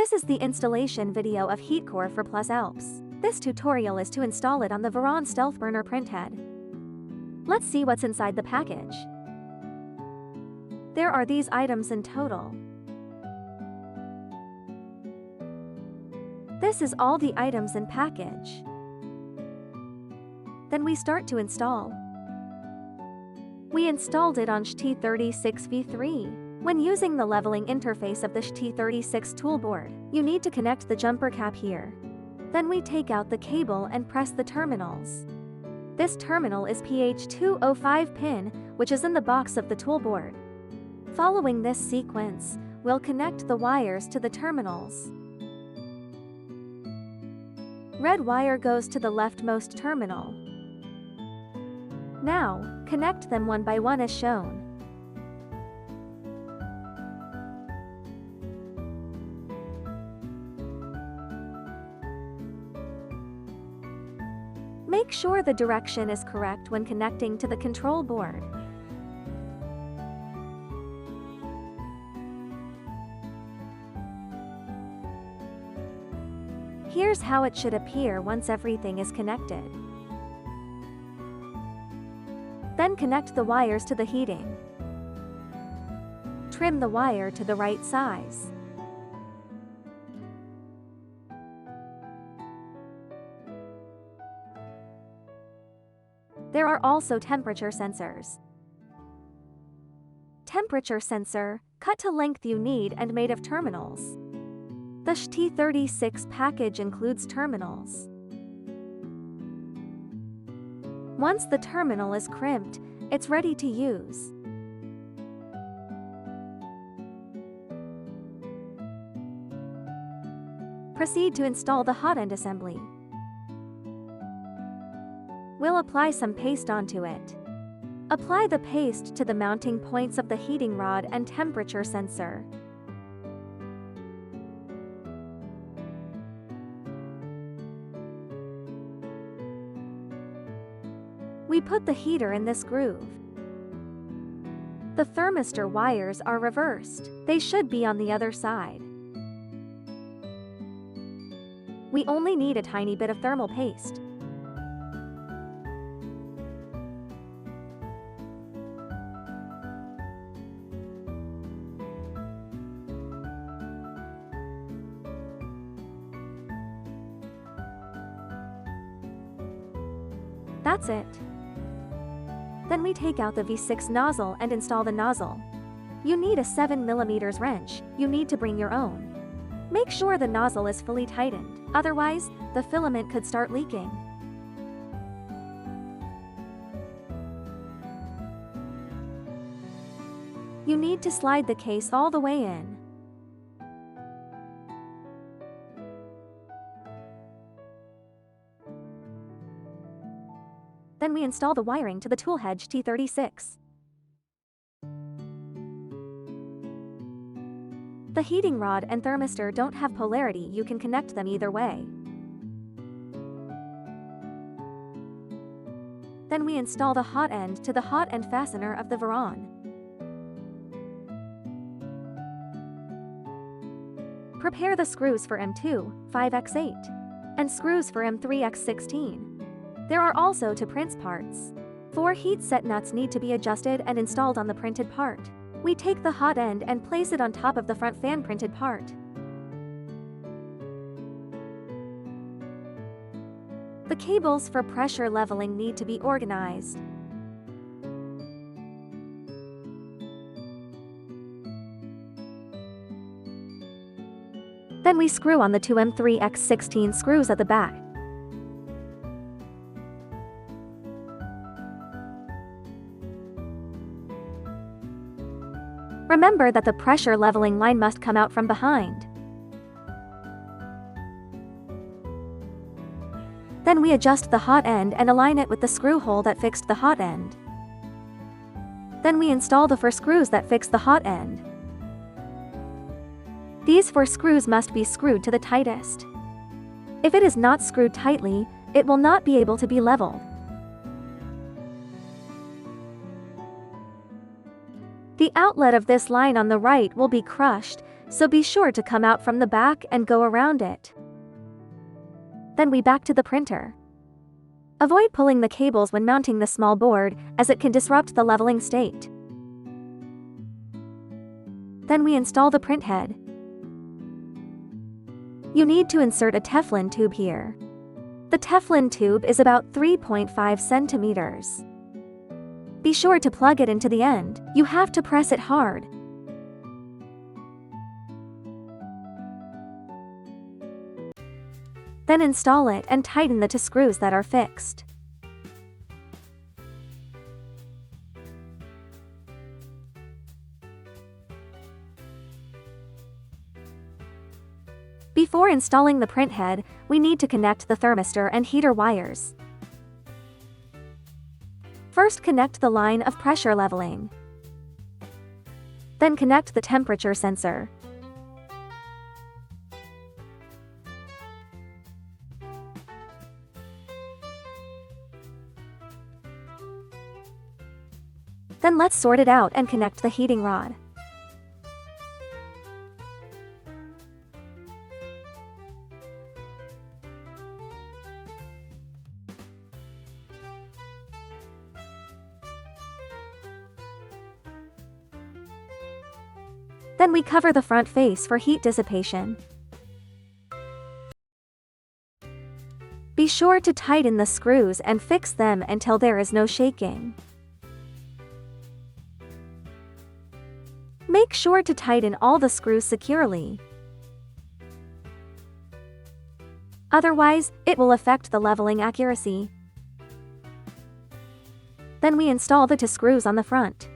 This is the installation video of Core4 Plus Alps. This tutorial is to install it on the Voron Stealth Burner printhead. Let's see what's inside the package. There are these items in total. This is all the items in package. Then we start to install. We installed it on ST36v3. When using the leveling interface of the ST36 Toolboard, you need to connect the jumper cap here. Then we take out the cable and press the terminals. This terminal is PH205 pin, which is in the box of the Toolboard. Following this sequence, we'll connect the wires to the terminals. Red wire goes to the leftmost terminal. Now, connect them one by one as shown. Make sure the direction is correct when connecting to the control board. Here's how it should appear once everything is connected. Then connect the wires to the heating. Trim the wire to the right size. There are also temperature sensors. Temperature sensor, cut to length you need and made of terminals. The ST36 package includes terminals. Once the terminal is crimped, it's ready to use. Proceed to install the Hotend assembly. We'll apply some paste onto it. Apply the paste to the mounting points of the heating rod and temperature sensor. We put the heater in this groove. The thermistor wires are reversed. They should be on the other side. We only need a tiny bit of thermal paste. That's it. Then we take out the V6 nozzle and install the nozzle. You need a 7mm wrench. You need to bring your own. Make sure the nozzle is fully tightened, otherwise, the filament could start leaking. You need to slide the case all the way in. Then we install the wiring to the toolhead ST36. The heating rod and thermistor don't have polarity, you can connect them either way. Then we install the Hotend to the Hotend fastener of the Voron. Prepare the screws for M2, 5x8, and screws for M3x16. There are also 2 prints parts. 4 heat set nuts need to be adjusted and installed on the printed part. We take the Hotend and place it on top of the front fan printed part. The cables for pressure leveling need to be organized. Then we screw on the 2 M3x16 screws at the back. Remember that the pressure leveling line must come out from behind. Then we adjust the Hotend and align it with the screw hole that fixed the Hotend. Then we install the 4 screws that fix the Hotend. These 4 screws must be screwed to the tightest. If it is not screwed tightly, it will not be able to be leveled. The outlet of this line on the right will be crushed, so be sure to come out from the back and go around it. Then we back to the printer. Avoid pulling the cables when mounting the small board, as it can disrupt the leveling state. Then we install the print head. You need to insert a Teflon tube here. The Teflon tube is about 3.5 centimeters. Be sure to plug it into the end. You have to press it hard. Then install it and tighten the two screws that are fixed. Before installing the print head, we need to connect the thermistor and heater wires. First, connect the line of pressure leveling. Then connect the temperature sensor. Then let's sort it out and connect the heating rod. Then we cover the front face for heat dissipation. Be sure to tighten the screws and fix them until there is no shaking. Make sure to tighten all the screws securely. Otherwise, it will affect the leveling accuracy. Then we install the two screws on the front.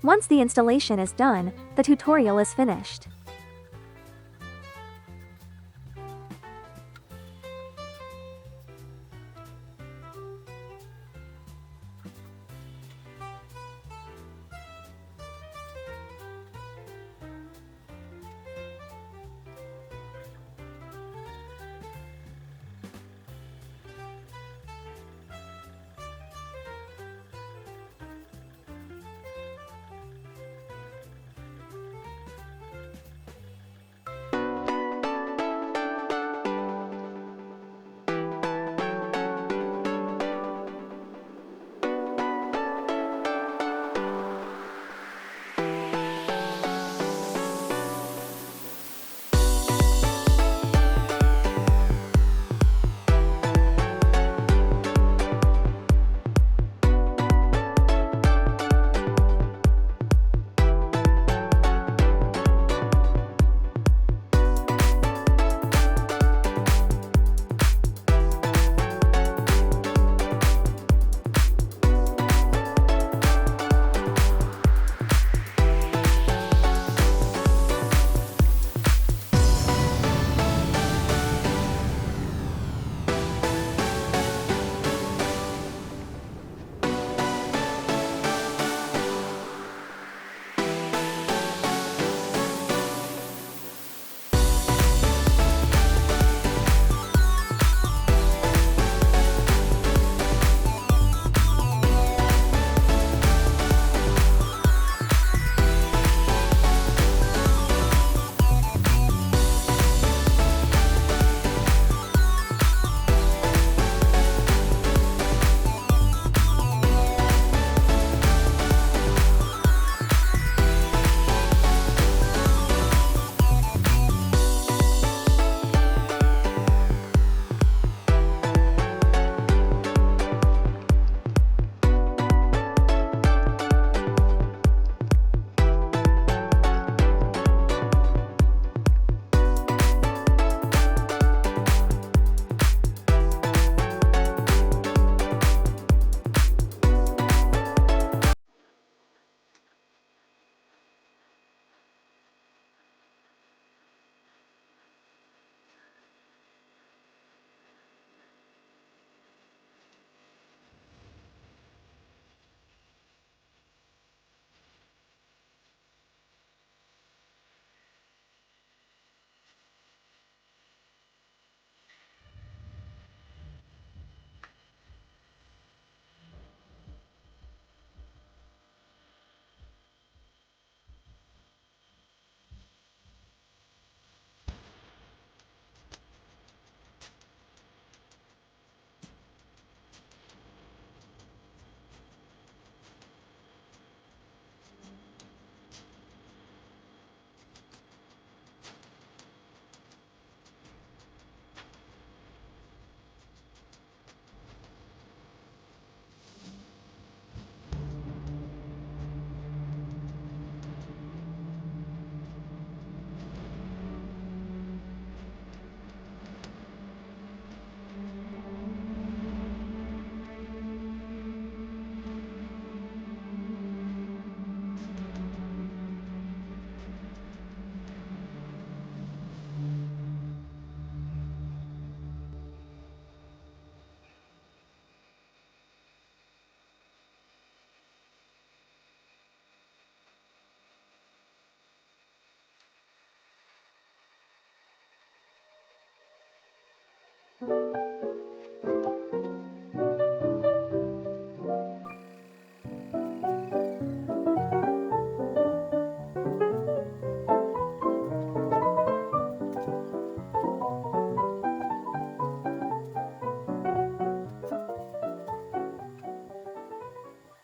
Once the installation is done, the tutorial is finished.